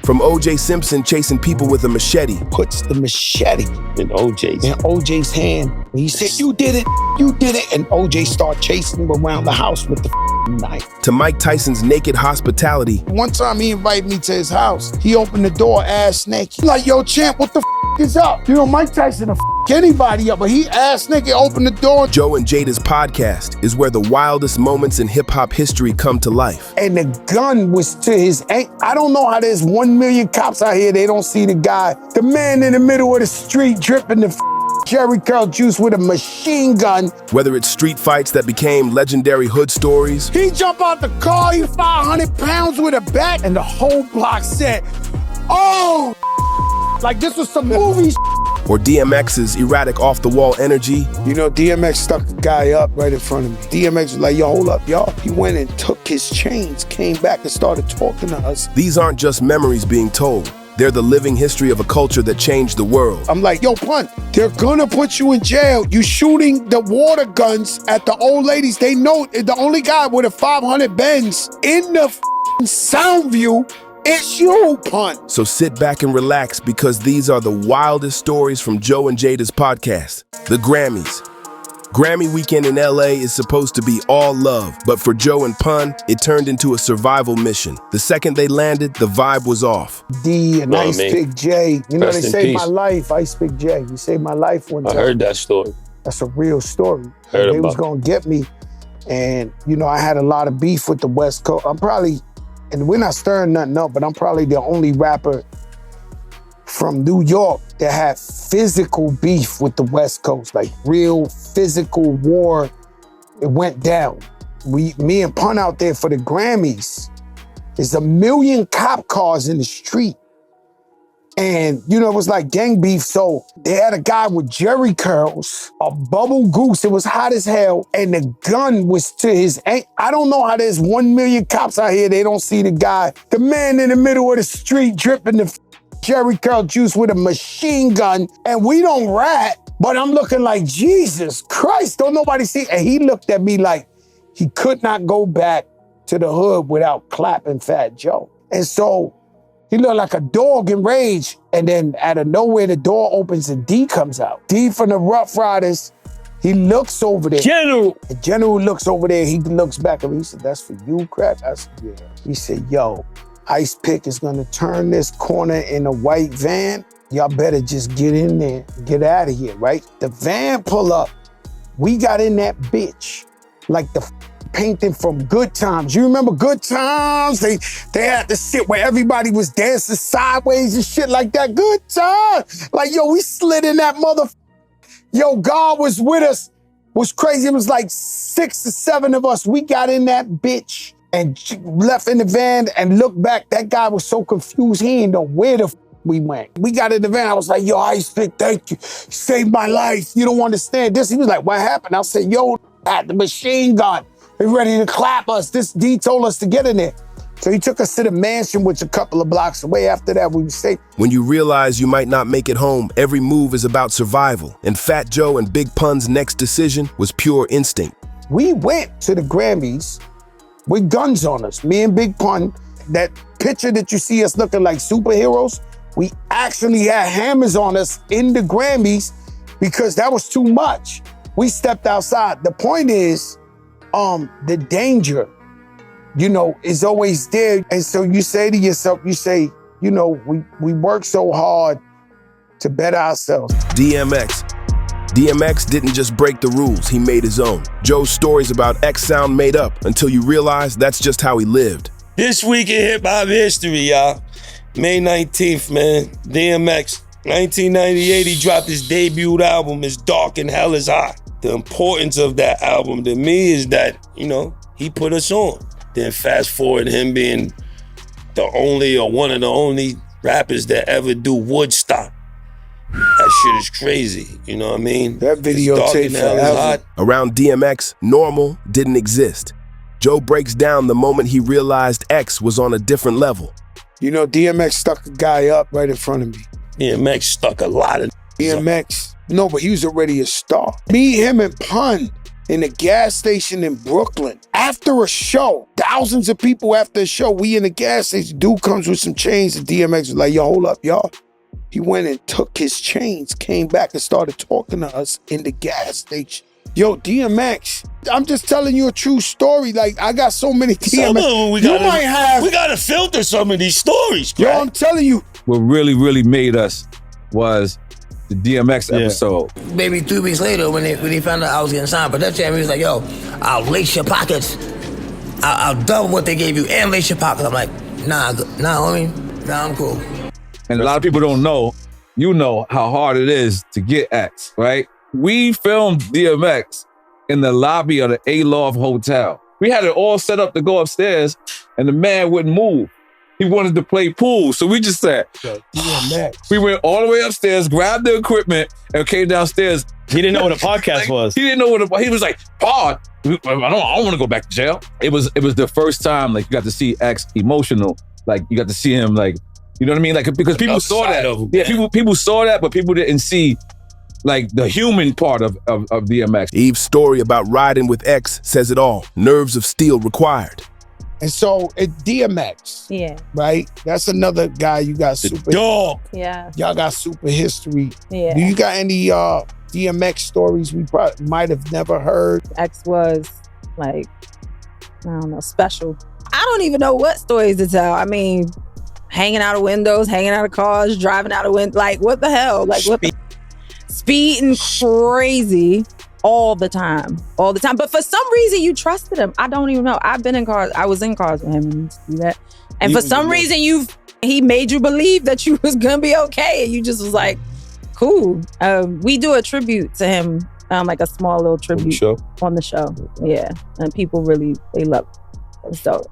From O.J. Simpson chasing people with a machete. Puts the machete in OJ's hand. He said, you did it. And O.J. started chasing him around the house with the knife. To Mike Tyson's naked hospitality. One time he invited me to his house. He opened the door ass naked. He's like, yo, champ, what the is up? You know, Mike Tyson will anybody up, but he ass naked opened the door. Joe and Jada's podcast is where the wildest moments in hip-hop history come to life. And the gun was to his ankle. I don't know how there's 1 million cops out here, they don't see the guy. The man in the middle of the street dripping the Jerry Curl juice with a machine gun. Whether it's street fights that became legendary hood stories. He jumped out the car, he 500 pounds with a bat, and the whole block said, oh, like this was some movie. Or DMX's erratic off-the-wall energy. You know, DMX stuck the guy up right in front of me. DMX was like, yo, hold up, y'all. He went and took his chains, came back and started talking to us. These aren't just memories being told. They're the living history of a culture that changed the world. I'm like, yo, Pun, they're gonna put you in jail. You shooting the water guns at the old ladies. They know the only guy with a 500 Benz in the sound view. It's you, Pun. So sit back and relax because these are the wildest stories from Joe and Jada's podcast, the Grammys. Grammy Weekend in LA is supposed to be all love, but for Joe and Pun, it turned into a survival mission. The second they landed, the vibe was off. D and Ice Pick J. You know, they saved my life. Ice Pick J. He saved my life one time. I heard that story. That's a real story. They was gonna get me. And, you know, I had a lot of beef with the West Coast. And we're not stirring nothing up, but I'm probably the only rapper from New York that had physical beef with the West Coast, like real physical war. It went down. Me and Pun out there for the Grammys. There's 1 million cop cars in the street. And, you know, it was like gang beef. So they had a guy with jerry curls, a bubble goose. It was hot as hell. And the gun was to his ankle. I don't know how there's 1 million cops out here. They don't see the guy. The man in the middle of the street dripping the jerry curl juice with a machine gun. And we don't rat, but I'm looking like, Jesus Christ, don't nobody see. And he looked at me like he could not go back to the hood without clapping Fat Joe. And so he looked like a dog in rage. And then out of nowhere, the door opens and D comes out. D from the Rough Riders. He looks over there. General. The General looks over there. He looks back at me. He said, that's for you, Crack? I said, yeah. He said, yo, Ice Pick is gonna turn this corner in a white van. Y'all better just get in there, get out of here, right? The van pull up. We got in that bitch like the painting from Good Times. You remember Good Times? They had the shit where everybody was dancing sideways and shit like that. Good Times. Like, yo, we slid in that Yo, God was with us. Was crazy. It was like 6 or 7 of us. We got in that bitch and left in the van and looked back. That guy was so confused. He didn't know where the we went. We got in the van. I was like, yo, Ice Pick, thank you. You saved my life. You don't understand this. He was like, what happened? I said, yo, I had the machine gun. They ready to clap us. This D told us to get in there. So he took us to the mansion, which a couple of blocks away. After that, we were safe. When you realize you might not make it home, every move is about survival. And Fat Joe and Big Pun's next decision was pure instinct. We went to the Grammys with guns on us. Me and Big Pun, that picture that you see us looking like superheroes, we actually had hammers on us in the Grammys because that was too much. We stepped outside. The point is, the danger, you know, is always there. And so you say to yourself, you know, we work so hard to better ourselves. DMX didn't just break the rules, he made his own. Joe's stories about X sound made up until you realize that's just how he lived. This week in hip-hop history, y'all. May 19th, man, DMX. 1998, he dropped his debut album, It's Dark and Hell is Hot. The importance of that album to me is that, you know, he put us on. Then fast forward him being the only or one of the only rappers that ever do Woodstock. That shit is crazy, you know what I mean? That videotape forever. Around DMX, normal didn't exist. Joe breaks down the moment he realized X was on a different level. You know, DMX stuck a guy up right in front of me. DMX stuck a lot of DMX, no, but he was already a star. Me, him, and Pun in a gas station in Brooklyn. After a show, thousands of people after a show, we in the gas station. Dude comes with some chains and DMX was like, yo, hold up, y'all. He went and took his chains, came back and started talking to us in the gas station. Yo, DMX, I'm just telling you a true story. Like, I got so many DMX. We gotta filter some of these stories, yo, I'm telling you. What really made us was the DMX episode. Maybe 3 weeks later when he found out I was getting signed, but that time he was like, yo, I'll lace your pockets. I'll double what they gave you and lace your pockets. I'm like, nah, homie. Nah, I'm cool. And a lot of people don't know, you know how hard it is to get X, right? We filmed DMX in the lobby of the Aloft Hotel. We had it all set up to go upstairs and the man wouldn't move. He wanted to play pool. So we just said, we went all the way upstairs, grabbed the equipment, and came downstairs. He didn't know what a podcast was. He didn't know what he was like, pod. I don't want to go back to jail. It was the first time like you got to see X emotional. Like you got to see him like, you know what I mean? Like because people saw that. People saw that, but people didn't see like the human part of DMX. Eve's story about riding with X says it all. Nerves of steel required. And so at DMX, right? That's another guy you got super dog. Yeah. Y'all got super history. Yeah. Do you got any DMX stories we probably might have never heard? X was like, I don't know, special. I don't even know what stories to tell. I mean, hanging out of windows, hanging out of cars, driving out of windows. Like, what the hell? Like, what the speeding crazy. All the time. But for some reason, you trusted him. I don't even know. I've been in cars. I was in cars with him and do that. And for some reason, he made you believe that you was gonna be okay. And you just was like, cool. We do a tribute to him, like a small little tribute on the show. Yeah. And people really, they love it. So,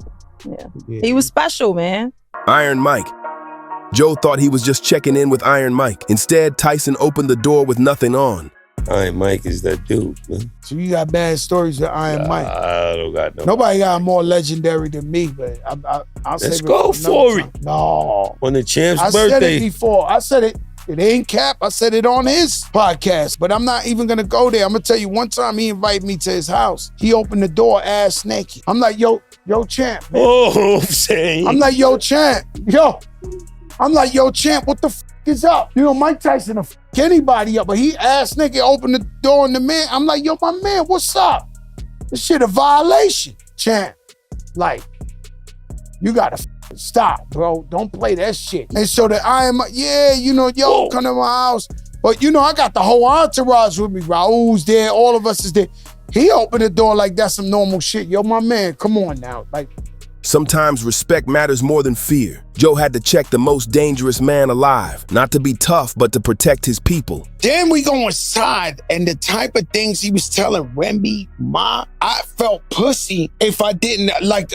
yeah. He was special, man. Iron Mike. Joe thought he was just checking in with Iron Mike. Instead, Tyson opened the door with nothing on. Iron Mike is that dude, man. So you got bad stories with Iron Mike. I don't got no. Nobody got more legendary than me, but I'll say. Let's go for it. No. On the champ's birthday. I said it before. I said it. It ain't cap. I said it on his podcast, but I'm not even gonna go there. I'm gonna tell you, one time he invited me to his house. He opened the door ass naked. I'm like, yo, champ, man. Oh, I'm saying. I'm like, yo, champ. I'm like, yo, champ, what the f is up? You know, Mike Tyson will f anybody up, but he ass nigga opened the door and the man. I'm like, yo, my man, what's up? This shit a violation, champ. Like, you gotta stop, bro. Don't play that shit. And so that come to my house. But I got the whole entourage with me. Raul's there, all of us is there. He opened the door like that's some normal shit. Yo, my man, come on now. Like, sometimes respect matters more than fear. Joe had to check the most dangerous man alive, not to be tough, but to protect his people. Then we go inside, and the type of things he was telling Remy, I felt pussy if I didn't like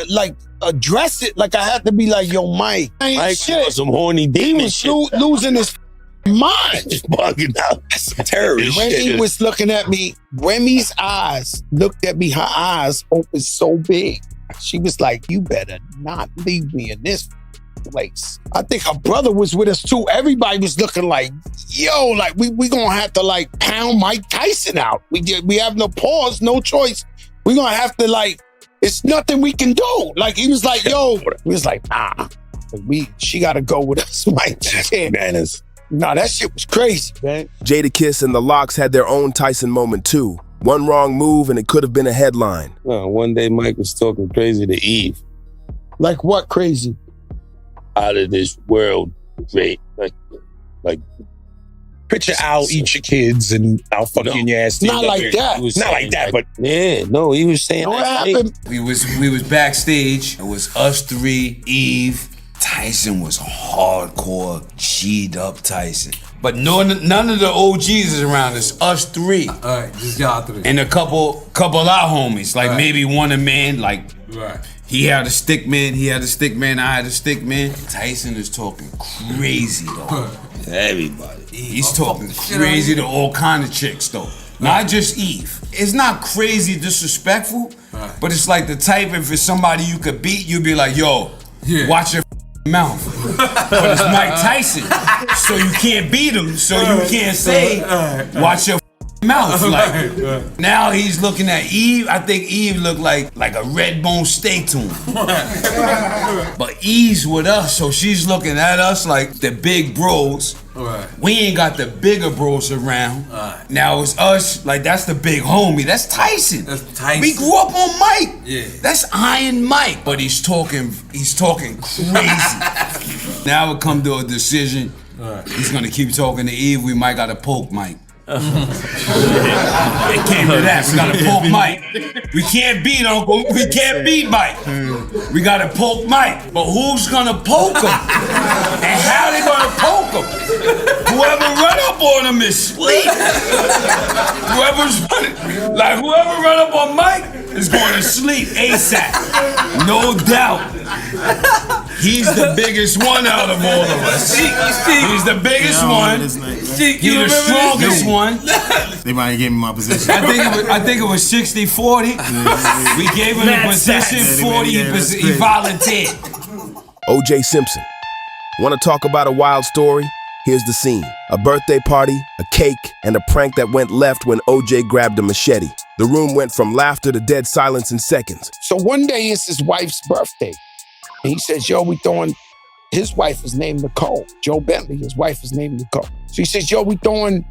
address it. Like I had to be like, yo, Mike, Shit. Some horny demon. He was losing his mind. Just bugging out. That's some terrorist shit. Remy was looking at me. Remy's eyes looked at me. Her eyes opened so big. She was like, you better not leave me in this place. I think her brother was with us too. Everybody was looking like, yo, like we gonna have to like pound Mike Tyson out. We have no pause, no choice. We gonna have to like, it's nothing we can do. Like he was like, yo, we was like, she gotta go with us, Mike. Bananas. Nah, that shit was crazy, man. Jadakiss and the Locks had their own Tyson moment too. One wrong move and it could have been a headline. One day Mike was talking crazy to Eve. Like what crazy? Out of this world, great. Like picture I'll eat your kids and I'll fuck you in your ass. Not like that. Not like that, but yeah, no, he was saying what that happened? We was backstage. It was us three, Eve. Tyson was hardcore, G'd up Tyson. But none of the OGs is around us. Us three. All right, just y'all three. And a couple of our homies. Like maybe one a man. Like he had a stick man. He had a stick man. I had a stick man. Tyson is talking crazy though. To everybody. He's talking crazy to all kind of chicks though. Not just Eve. It's not crazy disrespectful, but it's like the type if it's somebody you could beat, you'd be like, yo, watch your mouth. But it's Mike Tyson, so you can't beat him, so you can't say, watch your mouth. Like, now he's looking at Eve. I think Eve looked like a red bone steak to him. But Eve's with us, so she's looking at us like the big bros. Right. We ain't got the bigger bros around. Right. Now it's us, like that's the big homie. That's Tyson. We grew up on Mike. Yeah. That's Iron Mike. But he's talking crazy. Now it come to a decision. Right. He's gonna keep talking to Eve. We might gotta poke Mike. It came to that. We gotta poke Mike. We can't beat Uncle. We can't beat Mike. We gotta poke Mike. But who's gonna poke him? And how they gonna poke him? Whoever run up on him is sleep. Whoever run up on Mike is going to sleep ASAP. No doubt. He's the biggest one out of all of us. He's the biggest one. He's the strongest one. They might give me my position. I think it was 60-40. We gave him the position, 40 he volunteered. O.J. Simpson. Want to talk about a wild story? Here's the scene. A birthday party, a cake, and a prank that went left when O.J. grabbed a machete. The room went from laughter to dead silence in seconds. So one day it's his wife's birthday. And he says, yo, we throwing, his wife is named Nicole. Joe Bentley, his wife is named Nicole. So he says, yo, we throwing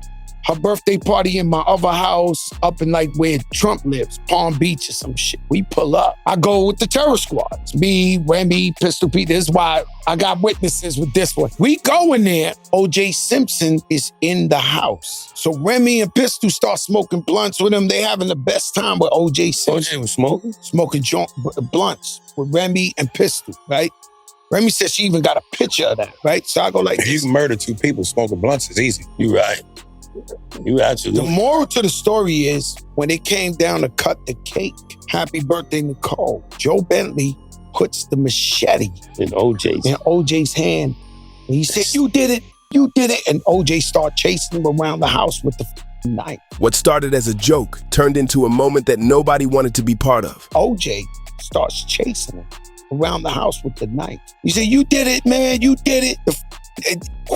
her birthday party in my other house up in like where Trump lives, Palm Beach or some shit. We pull up. I go with the terror squad. It's me, Remy, Pistol Pete. This is why I got witnesses with this one. We go in there. O.J. Simpson is in the house. So Remy and Pistol start smoking blunts with him. They having the best time with O.J. Simpson. O.J. was smoking? Smoking blunts with Remy and Pistol, right? Remy said she even got a picture of that, right? So I go like, you can murder two people smoking blunts is easy. You right. You absolutely. The moral to the story is when it came down to cut the cake, happy birthday, Nicole, Joe Bentley puts the machete in OJ's hand. And he said, you did it. And OJ started chasing him around the house with the knife. What started as a joke turned into a moment that nobody wanted to be part of. OJ starts chasing him around the house with the knife. He said, you did it, man. You did it.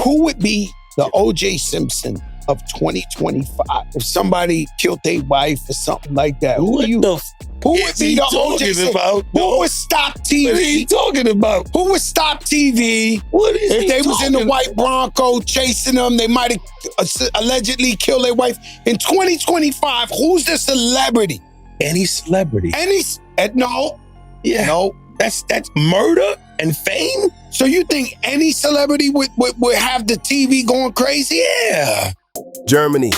Who would be the O.J. Simpson of 2025 if somebody killed their wife or something like that? Who would be the O.J. Simpson? Who would stop TV? What are you talking about? Who would stop TV? What is if they was in the white Bronco chasing them? They might have allegedly killed their wife. In 2025, who's the celebrity? Any celebrity? No. Yeah. No. That's murder and fame? So you think any celebrity would have the TV going crazy? Yeah. Germany.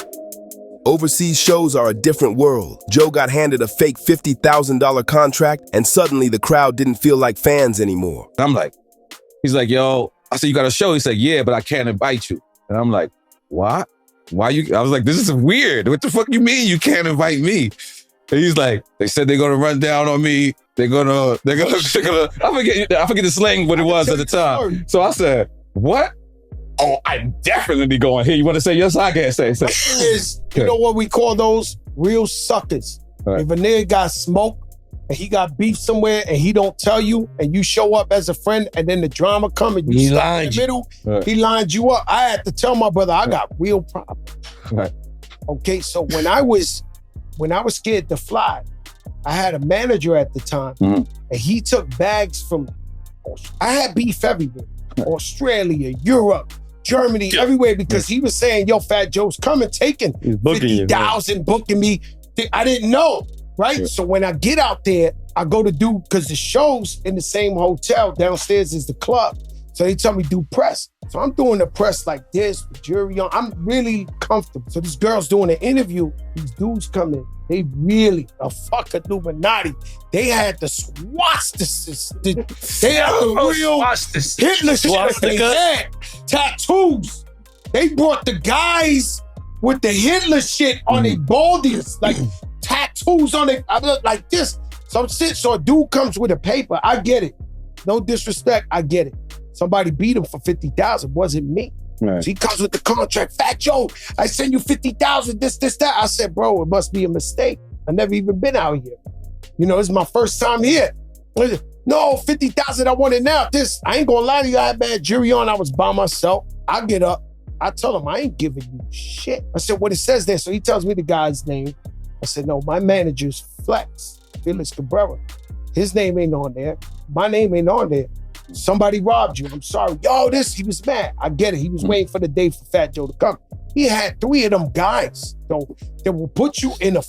Overseas shows are a different world. Joe got handed a fake $50,000 contract, and suddenly the crowd didn't feel like fans anymore. I'm like, he's like, yo, I said, you got a show? He said, yeah, but I can't invite you. And I'm like, what? Why you? I was like, this is weird. What the fuck you mean you can't invite me? And he's like, they said they're gonna run down on me. They're gonna. I forget the slang what it was at the time. So I said, what? Oh, I'm definitely going here. You want to say yes? I can't say. You know what we call those? Real suckers. Right. If a nigga got smoked and he got beef somewhere and he don't tell you and you show up as a friend and then the drama come and you stuck in the middle, he lined you up. I had to tell my brother I got real problems. Right. Okay, so when I was scared to fly, I had a manager at the time, and he took bags from, I had beef everywhere. Australia, Europe, Germany, everywhere, because he was saying, yo, Fat Joe's coming, taking 50,000, booking me. I didn't know, right? Yeah. So when I get out there, I go to do, because the show's in the same hotel, downstairs is the club. So they tell me do press. So I'm doing the press like this, with jury on. I'm really comfortable. So this girl's doing an interview. These dudes come in. They really a fucking Illuminati. They had the swastikas. They had the real Hitler shit. They had tattoos. They brought the guys with the Hitler shit on their baldies, like tattoos on it. I look like this. So I'm sitting. So a dude comes with a paper. I get it. No disrespect. I get it. Somebody beat him for 50,000. Wasn't me. Right. So he comes with the contract. Fat Joe, I send you 50,000, this, that. I said, bro, it must be a mistake. I never even been out here. You know, this is my first time here. No, 50,000, I want it now. I ain't gonna lie to you, I had bad jury on. I was by myself. I get up. I tell him, I ain't giving you shit. I said, what it says there. So he tells me the guy's name. I said, no, my manager's Flex, Felix Cabrera. His name ain't on there. My name ain't on there. Somebody robbed you. I'm sorry. Yo, he was mad. I get it. He was waiting for the day for Fat Joe to come. He had 3 of them guys, though, that will put you in a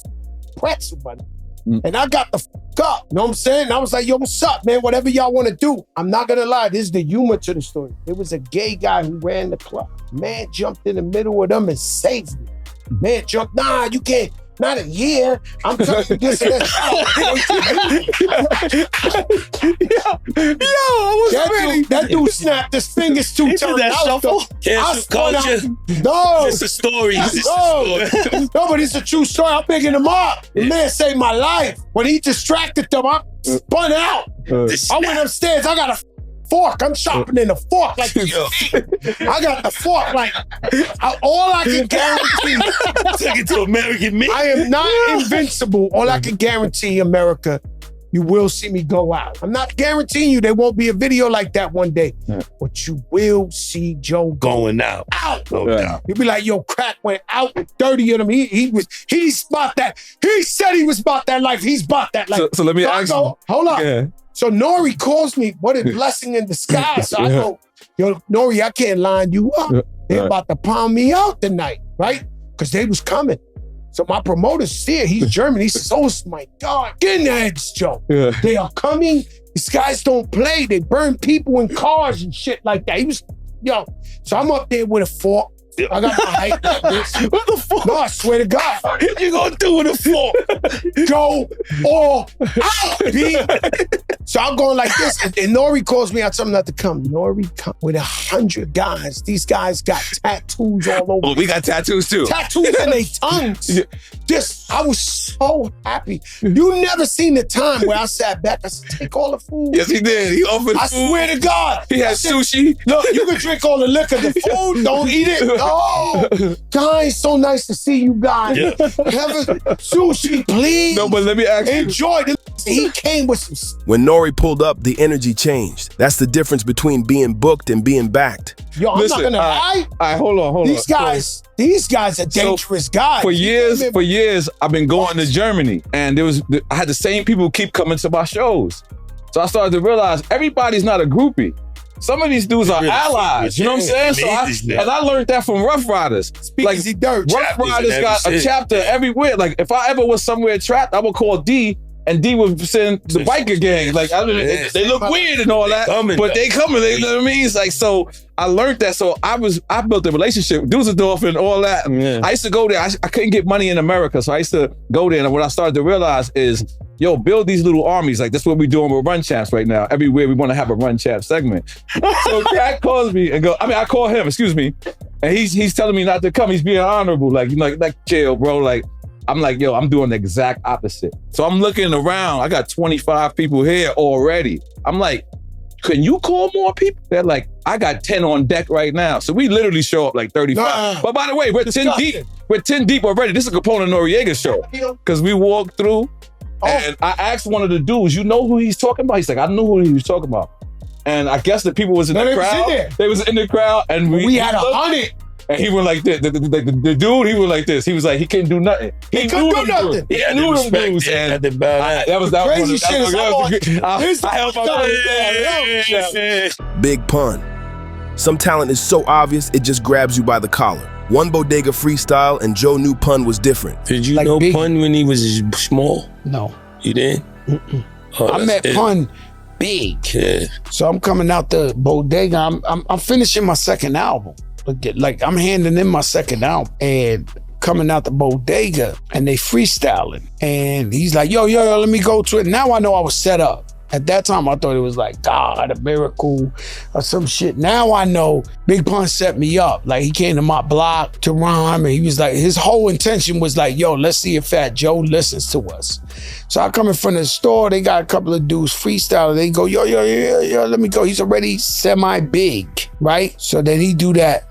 pretzel, buddy. And I got the up. You know what I'm saying? And I was like, yo, what's up, man? Whatever y'all want to do. I'm not going to lie. This is the humor to the story. There was a gay guy who ran the club. Man jumped in the middle of them and saved me. Man jumped, nah, you can't. Not a year. I'm telling you this and that. That dude snapped his fingers 2 times. That shuffle? Cancel culture? No. It's a story. No, but it's a true story. I'm picking him up. The man saved my life. When he distracted them, I spun out. I went upstairs. I got a fork. I'm sharpening the fork like I got the fork like all I can guarantee. Take it to American meat. I am not invincible. All I can guarantee, America, you will see me go out. I'm not guaranteing you there won't be a video like that one day, but you will see Joe going out. No doubt. You'll be like, yo, crack went out with 30 of them. He's about that. He said he was about that life. He's about that life. So let me ask you. Hold on. Yeah. So Nori calls me, what a blessing in disguise. So I go, yo, Nori, I can't line you up. They're about to pound me out tonight, right? Because they was coming. So my promoter's here. He's German. He says, oh my God, skinheads, Joe. Yeah. They are coming. These guys don't play. They burn people in cars and shit like that. He was, yo. So I'm up there with a fork. I got my height like this. What the fuck? No, I swear to God. What you gonna do with a fork? Go all out, B. So I'm going like this. And Nori calls me. I tell him not to come. Nori come with 100 guys. These guys got tattoos all over. Oh, we got tattoos too. Tattoos in their tongues. I was so happy. You never seen the time where I sat back. I said, take all the food. Yes, he did. He offered I food. swear to God. He had sushi. Look, you can drink all the liquor. The food, don't eat it. Oh, guys, so nice to see you guys. Yeah. Have a sushi, please. No, but let me ask you. Enjoy the. He came with some. When Nori pulled up, the energy changed. That's the difference between being booked and being backed. Yo, I'm not gonna lie. All right, hold on. These guys are dangerous guys. For years, I've been going to Germany, and I had the same people keep coming to my shows. So I started to realize everybody's not a groupie. Some of these dudes are allies, you know what I'm saying? So I learned that from Rough Riders. Rough Riders got a chapter everywhere. Like if I ever was somewhere trapped, I would call D, and D would send the biker gang. Like they look weird and all that, but they coming. You know what I mean? It's like, so I learned that. So I built a relationship with Dusseldorf and all that. Yeah. I used to go there. I couldn't get money in America, so I used to go there. And what I started to realize is, yo, build these little armies. Like that's what we're doing with Run Champs right now. Everywhere we want to have a Run Champ segment. So Cat calls me and I call him, excuse me, and he's telling me not to come. He's being honorable, like, you know, like chill, bro. Like I'm like, yo, I'm doing the exact opposite. So I'm looking around. I got 25 people here already. I'm like, can you call more people? They're like, I got 10 on deck right now. So we literally show up like 35. But by the way, we're 10 deep. We're 10 deep already. This is a Capone Noriega show. Because we walked through and I asked one of the dudes, you know who he's talking about? He's like, I knew who he was talking about. And I guess the people was in the crowd. They was in the crowd and we had 100. And he went like this. The dude, he was like this. He was like, he couldn't do nothing. He couldn't do nothing. He knew them dudes. And that was crazy shit. Big pun. Some talent is so obvious, it just grabs you by the collar. One bodega freestyle and Joe knew Pun was different. Did you know Pun when he was small? No. You didn't? Oh, I met Pun big. Yeah. So I'm coming out the bodega. I'm finishing my second album. Like I'm handing in my second album and coming out the bodega and they freestyling. And he's like, yo, let me go to it. Now I know I was set up. At that time, I thought it was like God, a miracle or some shit. Now I know Big Pun set me up. Like he came to my block to rhyme and he was like, his whole intention was like, yo, let's see if Fat Joe listens to us. So I come in front of the store, they got a couple of dudes freestyling. They go, yo, let me go. He's already semi-big, right? So then he do that.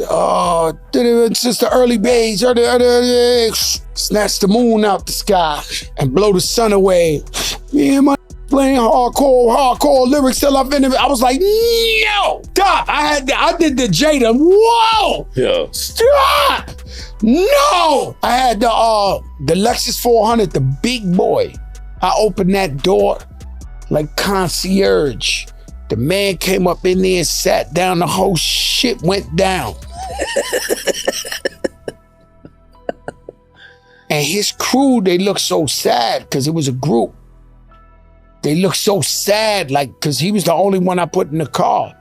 Oh, it's just the early beige. Snatch the moon out the sky and blow the sun away. Me and my playing hardcore lyrics till I finished. I was like, no, stop. I I did the Jada. Whoa! Yeah. Stop! No! I had the Lexus 400, the big boy. I opened that door like concierge. The man came up in there and sat down. The whole shit went down. And his crew, they looked so sad because it was a group. They looked so sad, like, because he was the only one I put in the car.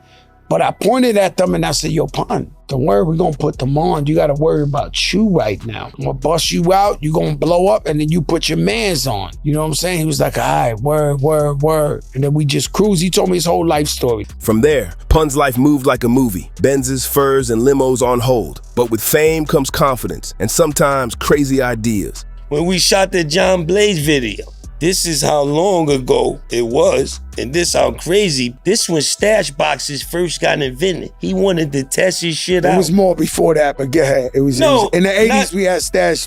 But I pointed at them and I said, yo, Pun, don't worry, we're going to put them on. You got to worry about you right now. I'm going to bust you out, you're going to blow up, and then you put your mans on. You know what I'm saying? He was like, all right, word. And then we just cruised. He told me his whole life story. From there, Pun's life moved like a movie. Benzes, furs, and limos on hold. But with fame comes confidence and sometimes crazy ideas. When we shot the John Blaze video, this is how long ago it was, and this how crazy. This when stash boxes first got invented. He wanted to test his shit out. It was more before that, but go ahead. It was in the 80s we had stash.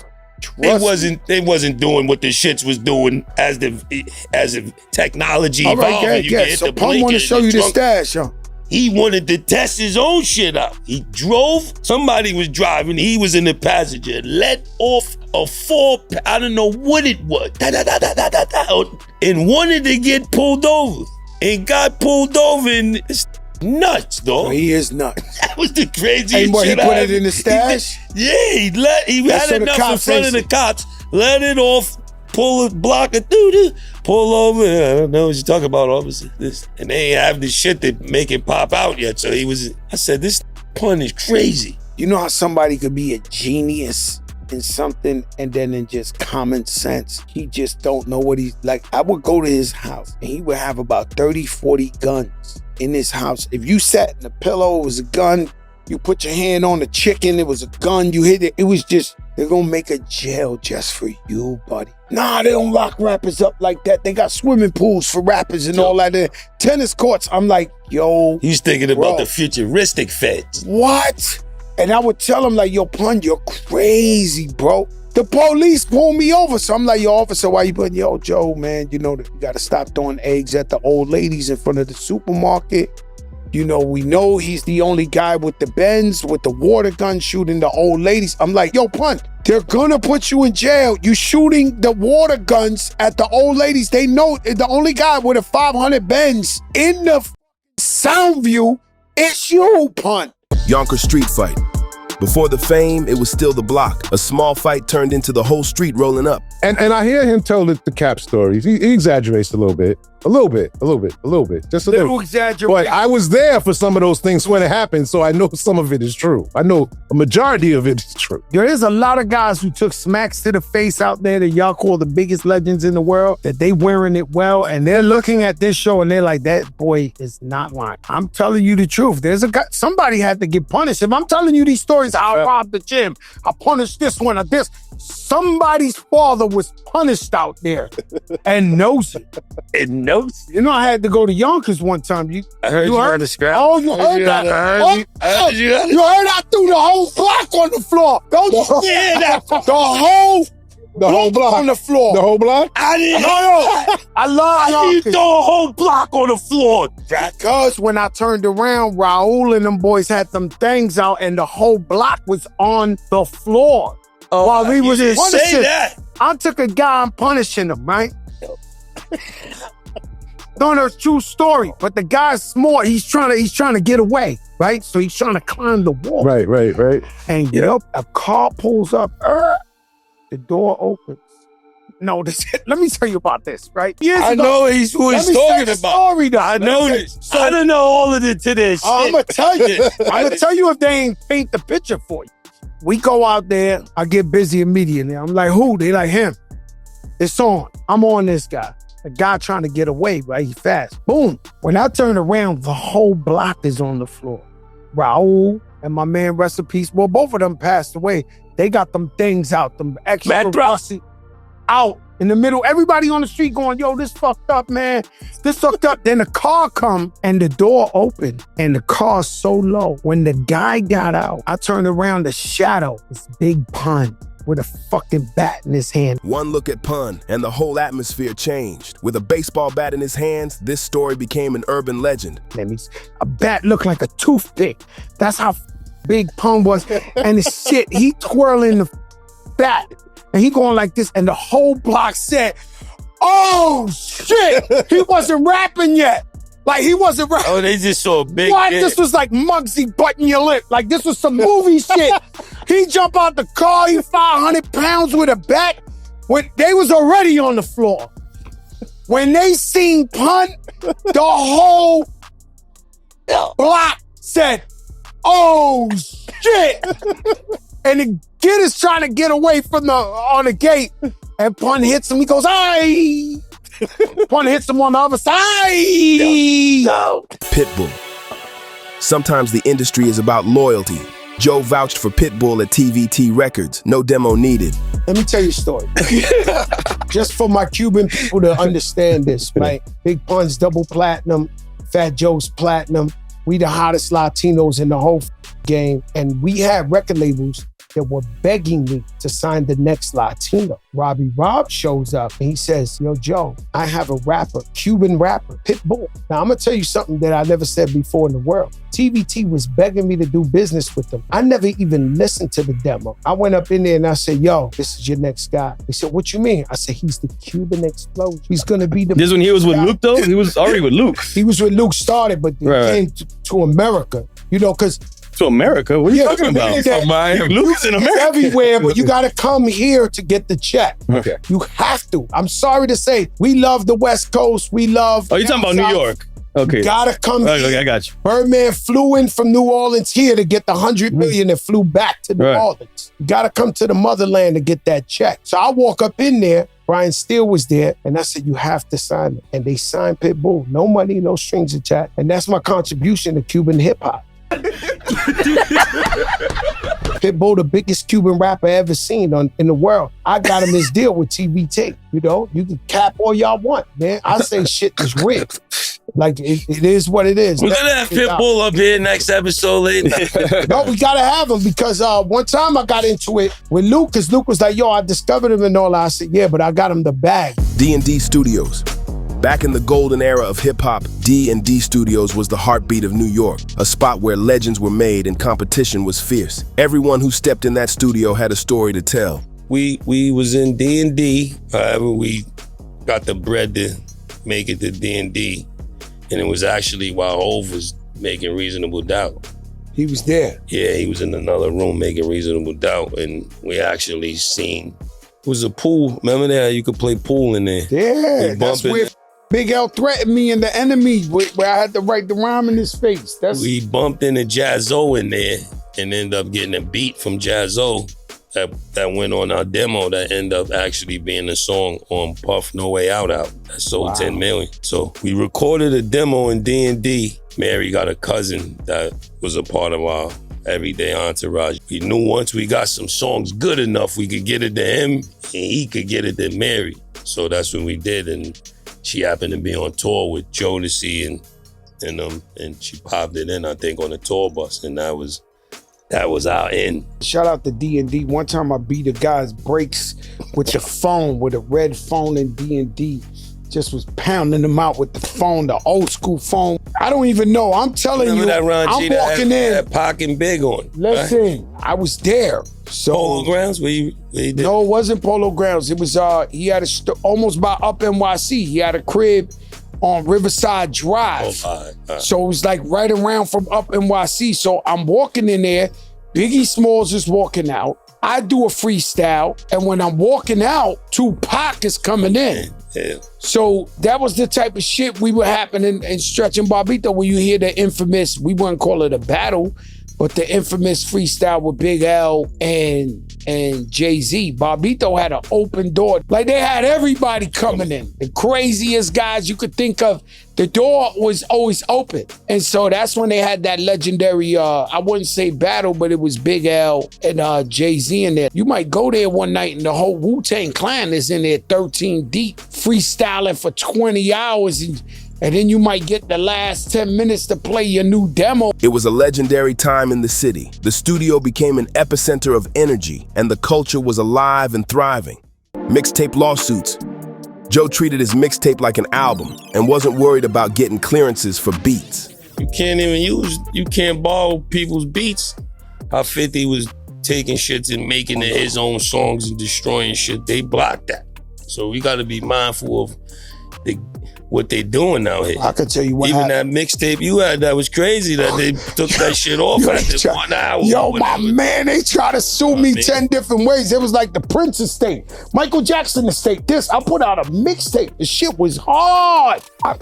They wasn't doing what the shits was doing as the technology evolved. All right, yeah. So Pun want to show you the stash, huh? He wanted to test his own shit out. He drove, somebody was driving, he was in the passenger, let off a I don't know what it was, and wanted to get pulled over. And got pulled over and it's nuts, dog. Oh, he is nuts. That was the craziest shit. And what, he put it in the stash? He had enough in front of the cops, let it off, pull a block of pull over. I don't know what you're talking about, officer. And they ain't have the shit that make it pop out yet. So I said, this Pun is crazy. You know how somebody could be a genius in something and then in just common sense, he just don't know what he's like. I would go to his house and he would have about 30, 40 guns in his house. If you sat in the pillow, it was a gun. You put your hand on the chicken, it was a gun. You hit it. It was just, they're gonna make a jail just for you, buddy. Nah, they don't lock rappers up like that. They got swimming pools for rappers and all that. Tennis courts. I'm like, yo, he's thinking about the futuristic feds. What? And I would tell him like, yo, Pun, you're crazy, bro. The police pulled me over. So I'm like, yo, officer, why you putting, yo, Joe, man, you know, you gotta stop throwing eggs at the old ladies in front of the supermarket. You know, we know he's the only guy with the Benz, with the water gun shooting the old ladies. I'm like, yo, Pun, they're gonna put you in jail. You shooting the water guns at the old ladies. They know the only guy with a 500 Benz in the sound view is you, Pun. Yonkers street fight. Before the fame, it was still the block. A small fight turned into the whole street rolling up. And I hear him tell the cap stories. He exaggerates a little bit. Just a little. Exaggeration. But I was there for some of those things when it happened, so I know some of it is true. I know a majority of it is true. There is a lot of guys who took smacks to the face out there that y'all call the biggest legends in the world, that they wearing it well, and they're looking at this show and they're like, that boy is not lying. I'm telling you the truth. There's a guy, somebody had to get punished. If I'm telling you these stories, I robbed the gym, I punished this one or this. Somebody's father was punished out there and knows it. You know, I had to go to Yonkers one time. I heard you heard the scrap. Oh, you heard that? You heard I threw the whole block on the floor. Don't you hear that? The whole block on the floor. The whole block? I didn't. I love you Yonkers. throw a whole block on the floor. Because when I turned around, Raul and them boys had them things out and the whole block was on the floor. While we was punishing. I took a guy and punishing him, right? No, it's a true story. But the guy's smart. He's trying to get away, right? So he's trying to climb the wall. Right. And a car pulls up. The door opens. No, let me tell you about this, right? I know who he's talking about. Story, though. I know this. So, I don't know all of it to this. I'm gonna tell you. I'm gonna tell you if they ain't paint the picture for you. We go out there. I get busy immediately. I'm like, who? They like, him. It's on. I'm on this guy. A guy trying to get away, right? He fast. Boom. When I turn around, the whole block is on the floor. Raul and my man, rest in peace. Well, both of them passed away. They got them things out, them extra rusty out in the middle. Everybody on the street going, yo, this fucked up, man. This fucked up. Then the car come and the door opened and the car's so low. When the guy got out, I turned around, the shadow was Big Pun. with a fucking bat in his hand. One look at Pun, and the whole atmosphere changed. With a baseball bat in his hands, this story became an urban legend. A bat looked like a toothpick. That's how big Pun was. And the shit, he twirling the bat, and he going like this, and the whole block said, "Oh shit!" He wasn't rapping yet. Like, he wasn't rapping. Oh, they just saw a big What? kid. This was like Muggsy button your lip. Like, this was some movie shit. He jump out the car, he 500 pounds with a bat. When they was already on the floor. When they seen Pun, the whole block said, "Oh shit!" And the kid is trying to get away from on the gate, and Pun hits him. He goes, "Aye!" Pun hits him on the other side. No. Pitbull. Sometimes the industry is about loyalty. Joe vouched for Pitbull at TVT Records. No demo needed. Let me tell you a story. Just for my Cuban people to understand this, right? Big Pun's double platinum, Fat Joe's platinum. We the hottest Latinos in the whole game. And we had record labels that were begging me to sign the next Latino. Robbie Rob shows up and he says, "Yo, Joe, I have a rapper, Cuban rapper, Pitbull." Now, I'm gonna tell you something that I never said before in the world. TVT was begging me to do business with them. I never even listened to the demo. I went up in there and I said, "Yo, this is your next guy." They said, "What you mean?" I said, "He's the Cuban explosion. He's gonna be the..." This when he was with Luke, though? He was already with Luke. He was with Luke, started, but he came to America, you know, because... To America? What are you talking about? Luke is in America. Everywhere, but you gotta come here to get the check. Okay. You have to. I'm sorry to say, we love the West Coast. We love... Oh, you're talking about New York? Okay. You gotta come here. Okay, I got you. Birdman flew in from New Orleans here to get the $100 million and flew back to New Orleans. You gotta come to the motherland to get that check. So I walk up in there, Brian Steele was there, and I said, "You have to sign it." And they signed Pitbull. No money, no strings attached. And that's my contribution to Cuban hip hop. Pitbull, the biggest Cuban rapper ever seen in the world. I got him his deal with TVT. You know, you can cap all y'all want, man. I say shit is real. Like, it is what it is. We're gonna have Pitbull up here next episode later. No, we gotta have him because one time I got into it with Luke, because Luke was like, "Yo, I discovered him and all that." I said, "Yeah, but I got him the bag." D&D Studios. Back in the golden era of hip-hop, D&D Studios was the heartbeat of New York, a spot where legends were made and competition was fierce. Everyone who stepped in that studio had a story to tell. We was in D&D, however we got the bread to make it to D&D, and it was actually while Hov was making Reasonable Doubt. He was there. Yeah, he was in another room making Reasonable Doubt, and we actually seen, it was a pool, remember that? You could play pool in there. Yeah, that's where Big L threatened me and the enemy, where I had to write the rhyme in his face. We bumped into Jazzo in there and ended up getting a beat from Jazzo that went on our demo that ended up actually being a song on Puff No Way Out that sold 10 million. So we recorded a demo in D&D. Mary got a cousin that was a part of our everyday entourage. We knew once we got some songs good enough, we could get it to him and he could get it to Mary. So that's what we did, and she happened to be on tour with Jodeci and she popped it in, I think, on the tour bus, and that was our end. Shout out to D&D. One time I beat a guy's brakes with the phone, with a red phone in D&D. Just was pounding them out with the phone, the old school phone. I don't even know. I'm telling you, that Ron I'm G walking in. That Pac and Big on. Listen, right? I was there. So Polo Grounds? Where you did? No, it wasn't Polo Grounds. It was he had almost by up NYC. He had a crib on Riverside Drive. Oh, all right. So it was like right around from up NYC. So I'm walking in there. Biggie Smalls is walking out. I do a freestyle, and when I'm walking out, Tupac is coming in. Yeah. So that was the type of shit we were happening in Stretch and Barbito, when you hear the infamous, we wouldn't call it a battle, but the infamous freestyle with Big L and Jay-Z. Barbito had an open door. Like, they had everybody coming in. The craziest guys you could think of. The door was always open. And so that's when they had that legendary, I wouldn't say battle, but it was Big L and Jay-Z in there. You might go there one night and the whole Wu-Tang Clan is in there 13 deep, freestyling for 20 hours. And and then you might get the last 10 minutes to play your new demo. It was a legendary time in the city. The studio became an epicenter of energy, and the culture was alive and thriving. Mixtape lawsuits. Joe treated his mixtape like an album and wasn't worried about getting clearances for beats. You can't borrow people's beats. How 50 was taking shit and making it his own songs and destroying shit. They blocked that. So we gotta be mindful of what they doing out here. I could tell you what Even happened. that mixtape you had, that was crazy that they took that shit off after 1 hour. Yo, my man, they try to sue me 10 different ways. It was like the Prince estate, Michael Jackson estate. I put out a mixtape. The shit was hard. I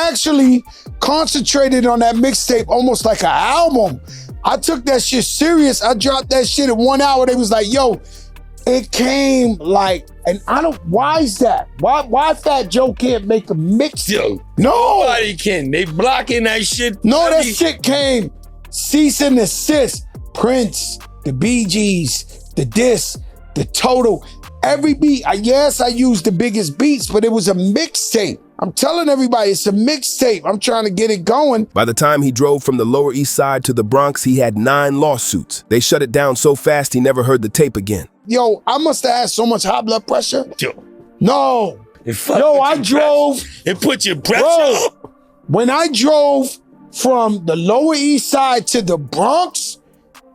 actually concentrated on that mixtape almost like an album. I took that shit serious. I dropped that shit in 1 hour. They was like, yo, it came like, and why is that? Why Fat Joe can't make a mixtape? No. Nobody can. They blocking that shit. No, that shit came cease and desist. Prince, the Bee Gees, the Diss, the Total, every beat. Yes, I used the biggest beats, but it was a mixtape. I'm telling everybody, it's a mixtape. I'm trying to get it going. By the time he drove from the Lower East Side to the Bronx, he had 9 lawsuits. They shut it down so fast he never heard the tape again. Yo, I must have had so much high blood pressure. No. I drove. It put your pressure up. When I drove from the Lower East Side to the Bronx,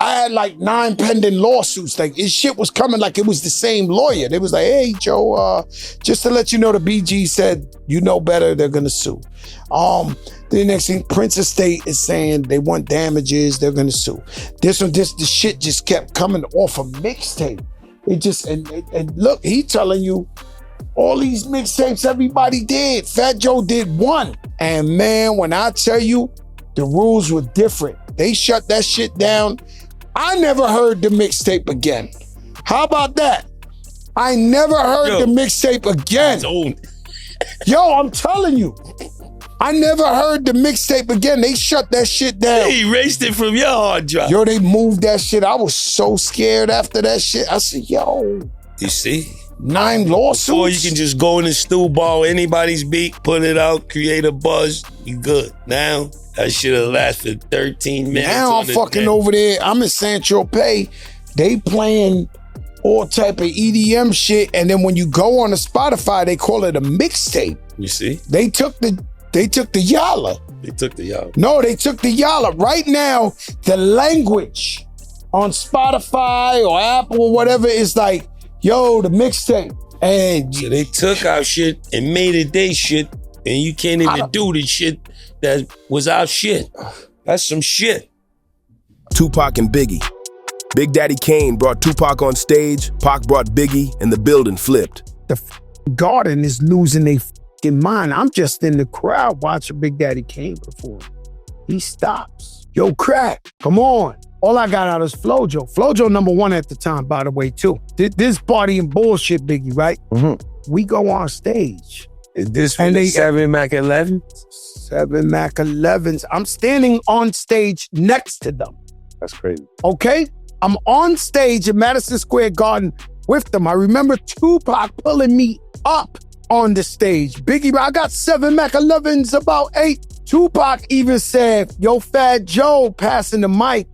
I had like 9 pending lawsuits. Like, this shit was coming like it was the same lawyer. They was like, hey, Joe, just to let you know, the BG said, you know better, they're gonna sue. The next thing, Prince Estate is saying they want damages, they're gonna sue. The shit just kept coming off a mixtape. It just, and look, he telling you, all these mixtapes everybody did. Fat Joe did 1. And man, when I tell you, the rules were different. They shut that shit down. I never heard the mixtape again. How about that? I never heard the mixtape again. Yo, I'm telling you. I never heard the mixtape again. They shut that shit down. They erased it from your hard drive. Yo, they moved that shit. I was so scared after that shit. I said, yo. You see? 9 lawsuits. Or you can just go in the stew, borrow anybody's beat, put it out, create a buzz, you good. Now, that shit will last for 13 minutes. Now I'm fucking over there. I'm in San Tropez. They playing all type of EDM shit. And then when you go on to Spotify, they call it a mixtape. You see? They took the Yala. They took the Yala. No, they took the Yala. Right now, the language on Spotify or Apple or whatever is like, yo, the mixtape. And so they took our shit and made it their shit, and you can't even do the shit that was our shit. That's some shit. Tupac and Biggie. Big Daddy Kane brought Tupac on stage, Pac brought Biggie, and the building flipped. The garden is losing their fucking mind. I'm just in the crowd watching Big Daddy Kane perform. He stops. Yo, Crack, come on. All I got out is Flojo. Flojo #1 at the time, by the way, too. This party and bullshit, Biggie, right? Mm-hmm. We go on stage. Is this from the 7 Mac 11? 7 Mac 11s. I'm standing on stage next to them. That's crazy. Okay? I'm on stage in Madison Square Garden with them. I remember Tupac pulling me up on the stage. Biggie, I got 7 Mac 11s, about 8. Tupac even said, yo, Fat Joe, passing the mic.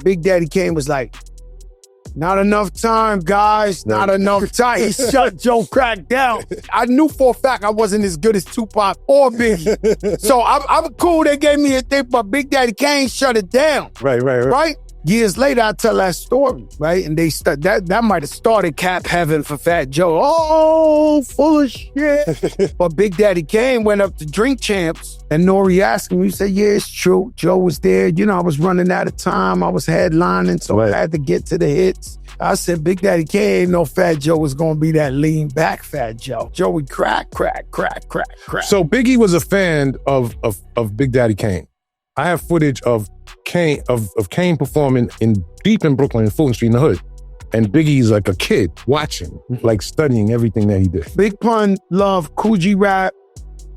Big Daddy Kane was like, not enough time, guys. Not enough time. He shut Joe Crack down. I knew for a fact I wasn't as good as Tupac or Biggie. So I'm cool. They gave me a thing, but Big Daddy Kane shut it down. Right? Years later, I tell that story, right? And they that might have started Cap Heaven for Fat Joe. Oh, full of shit. But Big Daddy Kane went up to Drink Champs, and Nori asked him. He said, yeah, it's true. Joe was there. You know, I was running out of time. I was headlining, so I had to get to the hits. I said, Big Daddy Kane ain't no Fat Joe was going to be that lean back Fat Joe. Joe would crack. So Biggie was a fan of Big Daddy Kane. I have footage of Kane performing deep in Brooklyn, in Fulton Street in the hood. And Biggie's like a kid watching, like studying everything that he did. Big Pun loved Coogee rap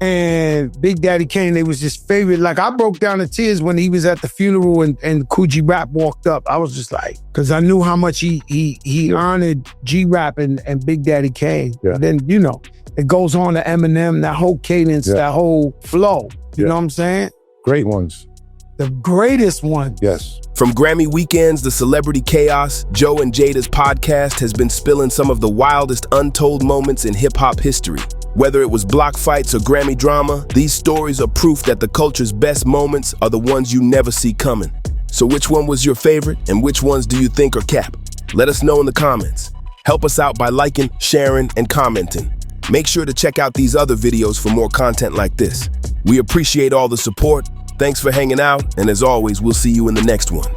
and Big Daddy Kane, they was his favorite. Like, I broke down in tears when he was at the funeral and Coogee Rap walked up. I was just like, because I knew how much he honored G-Rap and Big Daddy Kane. Yeah. And then, you know, it goes on to Eminem, that whole cadence, that whole flow. You know what I'm saying? Great ones. The greatest one. Yes. From Grammy Weekends to Celebrity Chaos, Joe and Jada's podcast has been spilling some of the wildest untold moments in hip-hop history. Whether it was block fights or Grammy drama, these stories are proof that the culture's best moments are the ones you never see coming. So which one was your favorite, and which ones do you think are cap? Let us know in the comments. Help us out by liking, sharing, and commenting. Make sure to check out these other videos for more content like this. We appreciate all the support. Thanks for hanging out, and as always, we'll see you in the next one.